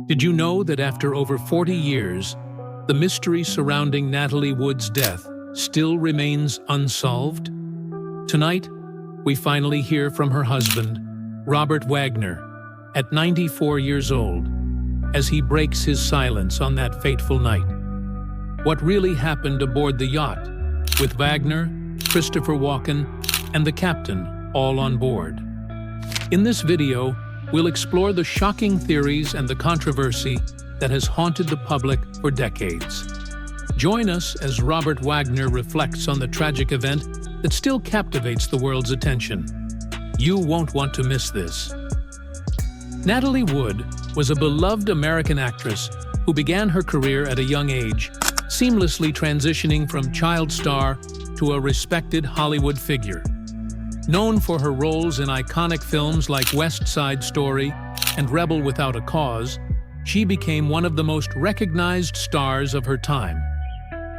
Did you know that after over 40 years, the mystery surrounding Natalie Wood's death still remains unsolved? Tonight, we finally hear from her husband, Robert Wagner, at 94 years old, as he breaks his silence on that fateful night. What really happened aboard the yacht, with Wagner, Christopher Walken, and the captain all on board? In this video, we'll explore the shocking theories and the controversy that has haunted the public for decades. Join us as Robert Wagner reflects on the tragic event that still captivates the world's attention. You won't want to miss this. Natalie Wood was a beloved American actress who began her career at a young age, seamlessly transitioning from child star to a respected Hollywood figure. Known for her roles in iconic films like West Side Story and Rebel Without a Cause, she became one of the most recognized stars of her time.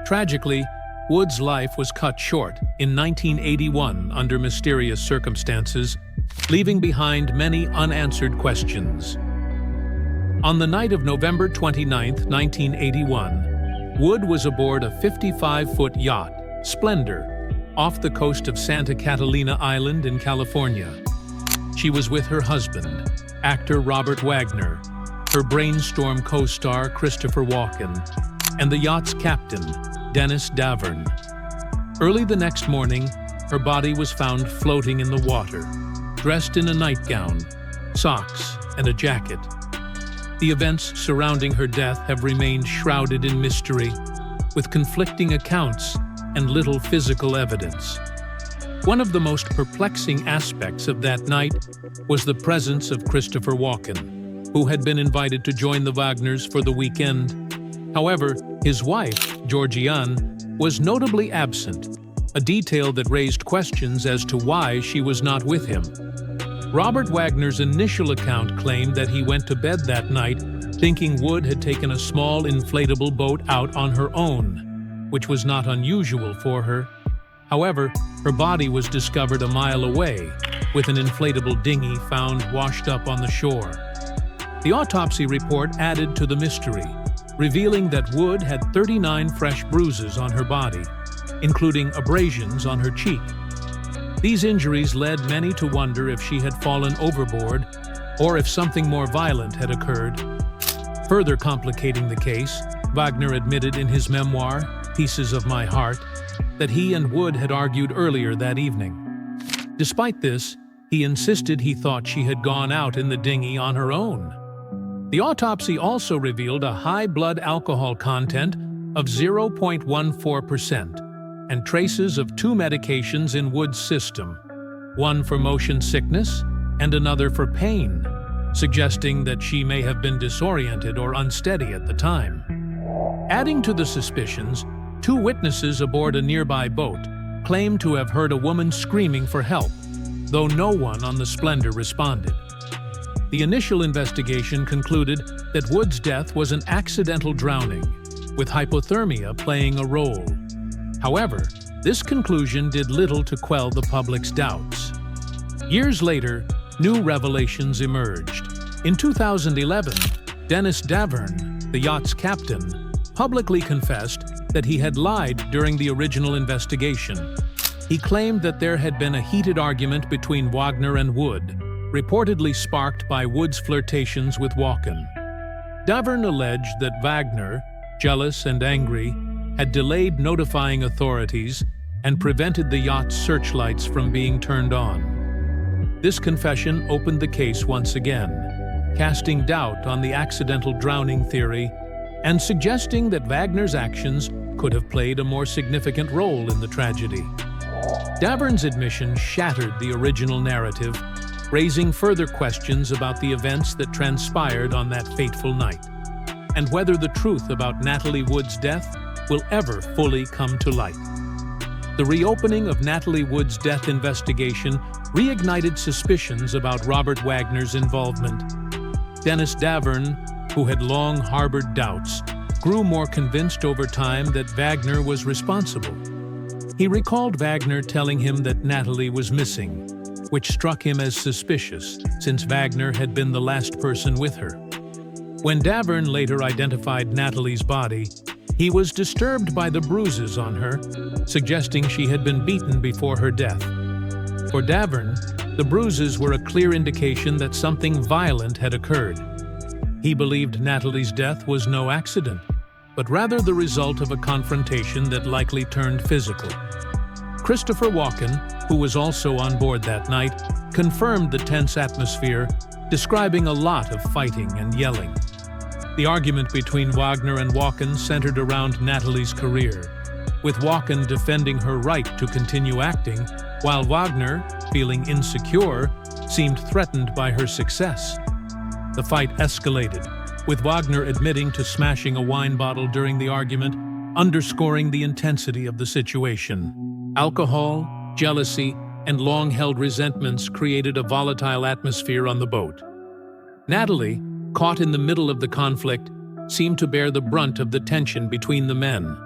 Tragically, Wood's life was cut short in 1981 under mysterious circumstances, leaving behind many unanswered questions. On the night of November 29, 1981, Wood was aboard a 55-foot yacht, Splendor, off the coast of Santa Catalina Island in California. She was with her husband, actor Robert Wagner, her Brainstorm co-star Christopher Walken, and the yacht's captain, Dennis Davern. Early the next morning, her body was found floating in the water, dressed in a nightgown, socks, and a jacket. The events surrounding her death have remained shrouded in mystery, with conflicting accounts and little physical evidence. One of the most perplexing aspects of that night was the presence of Christopher Walken, who had been invited to join the Wagners for the weekend. However, his wife, Dwyane, was notably absent, a detail that raised questions as to why she was not with him. Robert Wagner's initial account claimed that he went to bed that night thinking Wood had taken a small inflatable boat out on her own, which was not unusual for her. However, her body was discovered a mile away, with an inflatable dinghy found washed up on the shore. The autopsy report added to the mystery, revealing that Wood had 39 fresh bruises on her body, including abrasions on her cheek. These injuries led many to wonder if she had fallen overboard or if something more violent had occurred. Further complicating the case, Wagner admitted in his memoir, Pieces of My Heart, that he and Wood had argued earlier that evening. Despite this, he insisted he thought she had gone out in the dinghy on her own. The autopsy also revealed a high blood alcohol content of 0.14% and traces of two medications in Wood's system, one for motion sickness and another for pain, suggesting that she may have been disoriented or unsteady at the time. Adding to the suspicions, two witnesses aboard a nearby boat claimed to have heard a woman screaming for help, though no one on the Splendor responded. The initial investigation concluded that Wood's death was an accidental drowning, with hypothermia playing a role. However, this conclusion did little to quell the public's doubts. Years later, new revelations emerged. In 2011, Dennis Davern, the yacht's captain, publicly confessed that he had lied during the original investigation. He claimed that there had been a heated argument between Wagner and Wood, reportedly sparked by Wood's flirtations with Walken. Davern alleged that Wagner, jealous and angry, had delayed notifying authorities and prevented the yacht's searchlights from being turned on. This confession opened the case once again, casting doubt on the accidental drowning theory and suggesting that Wagner's actions could have played a more significant role in the tragedy. Davern's admission shattered the original narrative, raising further questions about the events that transpired on that fateful night, and whether the truth about Natalie Wood's death will ever fully come to light. The reopening of Natalie Wood's death investigation reignited suspicions about Robert Wagner's involvement. Dennis Davern, who had long harbored doubts, grew more convinced over time that Wagner was responsible. He recalled Wagner telling him that Natalie was missing, which struck him as suspicious since Wagner had been the last person with her. When Dwyane later identified Natalie's body, he was disturbed by the bruises on her, suggesting she had been beaten before her death. For Dwyane, the bruises were a clear indication that something violent had occurred. He believed Natalie's death was no accident, but rather the result of a confrontation that likely turned physical. Christopher Walken, who was also on board that night, confirmed the tense atmosphere, describing a lot of fighting and yelling. The argument between Wagner and Walken centered around Natalie's career, with Walken defending her right to continue acting, while Wagner, feeling insecure, seemed threatened by her success. The fight escalated, with Wagner admitting to smashing a wine bottle during the argument, underscoring the intensity of the situation. Alcohol, jealousy, and long-held resentments created a volatile atmosphere on the boat. Natalie, caught in the middle of the conflict, seemed to bear the brunt of the tension between the men.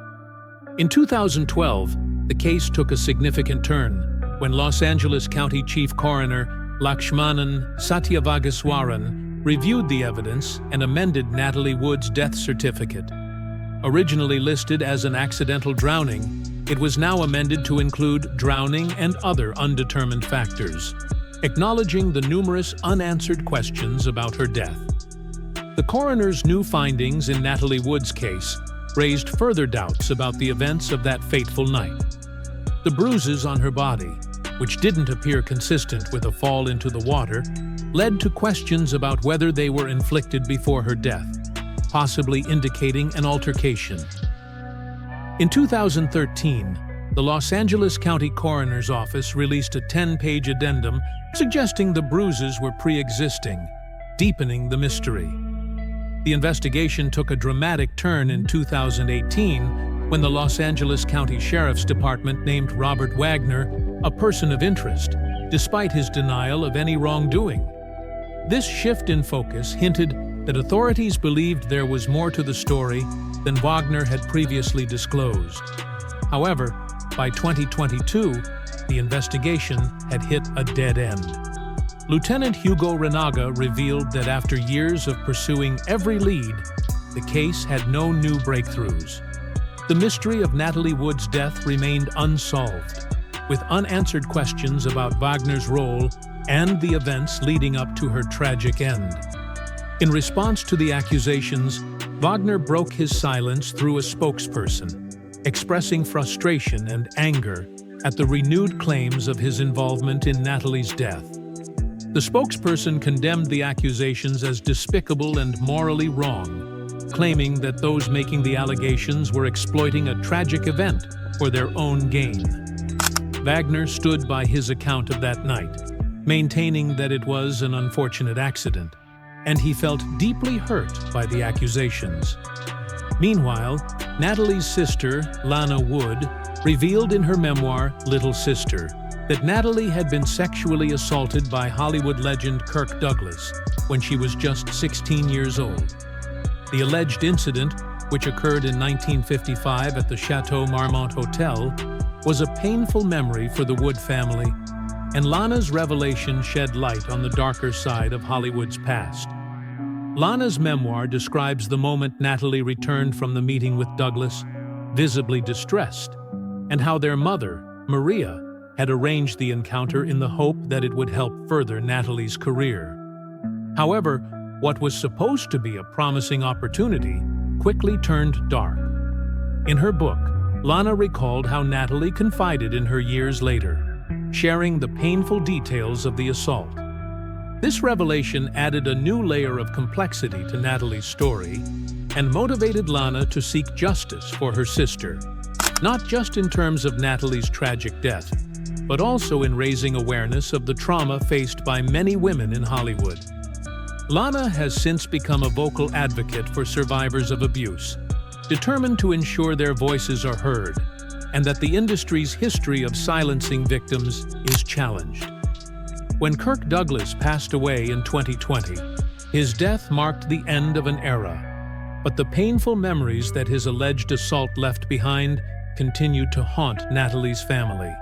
In 2012, the case took a significant turn when Los Angeles County Chief Coroner Lakshmanan Satyavagaswaran reviewed the evidence and amended Natalie Wood's death certificate. Originally listed as an accidental drowning, it was now amended to include drowning and other undetermined factors, acknowledging the numerous unanswered questions about her death. The coroner's new findings in Natalie Wood's case raised further doubts about the events of that fateful night. The bruises on her body, which didn't appear consistent with a fall into the water, led to questions about whether they were inflicted before her death, possibly indicating an altercation. In 2013, the Los Angeles County Coroner's Office released a 10-page addendum suggesting the bruises were pre-existing, deepening the mystery. The investigation took a dramatic turn in 2018 when the Los Angeles County Sheriff's Department named Robert Wagner a person of interest, despite his denial of any wrongdoing. This shift in focus hinted that authorities believed there was more to the story than Wagner had previously disclosed. However, by 2022, the investigation had hit a dead end. Lieutenant Hugo Renaga revealed that after years of pursuing every lead, the case had no new breakthroughs. The mystery of Natalie Wood's death remained unsolved, with unanswered questions about Wagner's role and the events leading up to her tragic end. In response to the accusations, Wagner broke his silence through a spokesperson, expressing frustration and anger at the renewed claims of his involvement in Natalie's death. The spokesperson condemned the accusations as despicable and morally wrong, claiming that those making the allegations were exploiting a tragic event for their own gain. Wagner stood by his account of that night, maintaining that it was an unfortunate accident, and he felt deeply hurt by the accusations. Meanwhile, Natalie's sister, Lana Wood, revealed in her memoir, Little Sister, that Natalie had been sexually assaulted by Hollywood legend Kirk Douglas when she was just 16 years old. The alleged incident, which occurred in 1955 at the Chateau Marmont Hotel, was a painful memory for the Wood family, and Lana's revelation shed light on the darker side of Hollywood's past. Lana's memoir describes the moment Natalie returned from the meeting with Douglas, visibly distressed, and how their mother, Maria, had arranged the encounter in the hope that it would help further Natalie's career. However, what was supposed to be a promising opportunity quickly turned dark. In her book, Lana recalled how Natalie confided in her years later, sharing the painful details of the assault. This revelation added a new layer of complexity to Natalie's story and motivated Lana to seek justice for her sister, not just in terms of Natalie's tragic death, but also in raising awareness of the trauma faced by many women in Hollywood. Lana has since become a vocal advocate for survivors of abuse, determined to ensure their voices are heard and that the industry's history of silencing victims is challenged. When Kirk Douglas passed away in 2020, his death marked the end of an era, but the painful memories that his alleged assault left behind continued to haunt Natalie's family.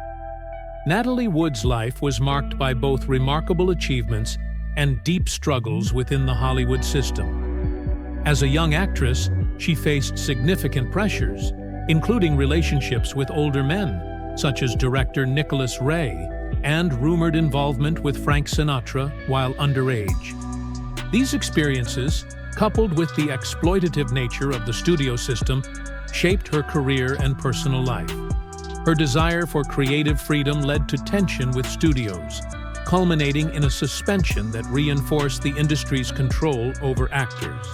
Natalie Wood's life was marked by both remarkable achievements and deep struggles within the Hollywood system. As a young actress, she faced significant pressures, including relationships with older men, such as director Nicholas Ray, and rumored involvement with Frank Sinatra while underage. These experiences, coupled with the exploitative nature of the studio system, shaped her career and personal life. Her desire for creative freedom led to tension with studios, culminating in a suspension that reinforced the industry's control over actors.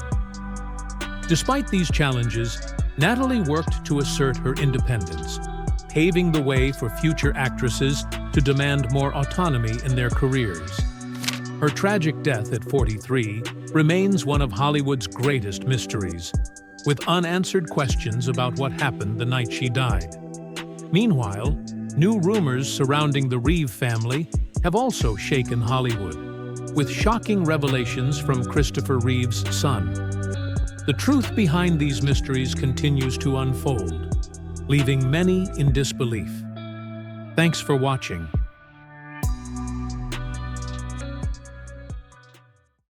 Despite these challenges, Natalie worked to assert her independence, paving the way for future actresses to demand more autonomy in their careers. Her tragic death at 43 remains one of Hollywood's greatest mysteries, with unanswered questions about what happened the night she died. Meanwhile, new rumors surrounding the Reeve family have also shaken Hollywood, with shocking revelations from Christopher Reeve's son. The truth behind these mysteries continues to unfold, leaving many in disbelief. Thanks for watching.